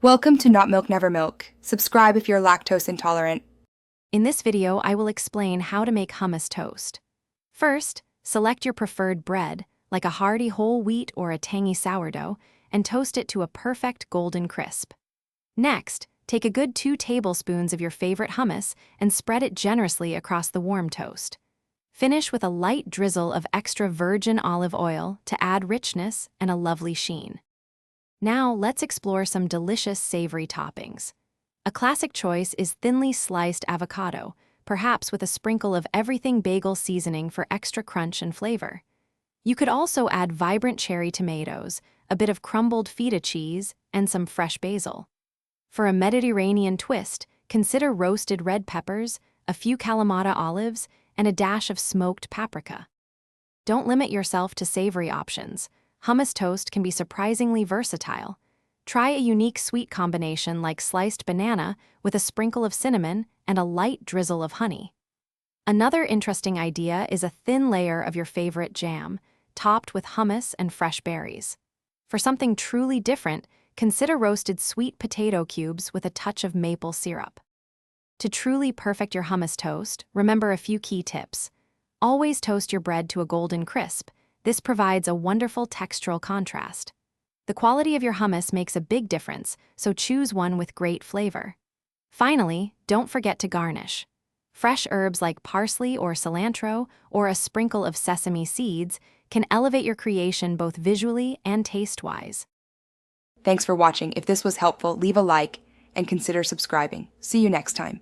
Welcome to Not Milk Never Milk. Subscribe if you're lactose intolerant. In this video, I will explain how to make hummus toast. First, select your preferred bread, like a hearty whole wheat or a tangy sourdough, and toast it to a perfect golden crisp. Next, take a good 2 tablespoons of your favorite hummus and spread it generously across the warm toast. Finish with a light drizzle of extra virgin olive oil to add richness and a lovely sheen. Now, let's explore some delicious savory toppings. A classic choice is thinly sliced avocado, perhaps with a sprinkle of everything bagel seasoning for extra crunch and flavor. You could also add vibrant cherry tomatoes, a bit of crumbled feta cheese, and some fresh basil. For a Mediterranean twist, consider roasted red peppers, a few Kalamata olives, and a dash of smoked paprika. Don't limit yourself to savory options. Hummus toast can be surprisingly versatile. Try a unique sweet combination like sliced banana with a sprinkle of cinnamon and a light drizzle of honey. Another interesting idea is a thin layer of your favorite jam, topped with hummus and fresh berries. For something truly different, consider roasted sweet potato cubes with a touch of maple syrup. To truly perfect your hummus toast, remember a few key tips. Always toast your bread to a golden crisp. This provides a wonderful textural contrast. The quality of your hummus makes a big difference, so choose one with great flavor. Finally, don't forget to garnish. Fresh herbs like parsley or cilantro, or a sprinkle of sesame seeds, can elevate your creation both visually and taste-wise. Thanks for watching. If this was helpful, leave a like and consider subscribing. See you next time.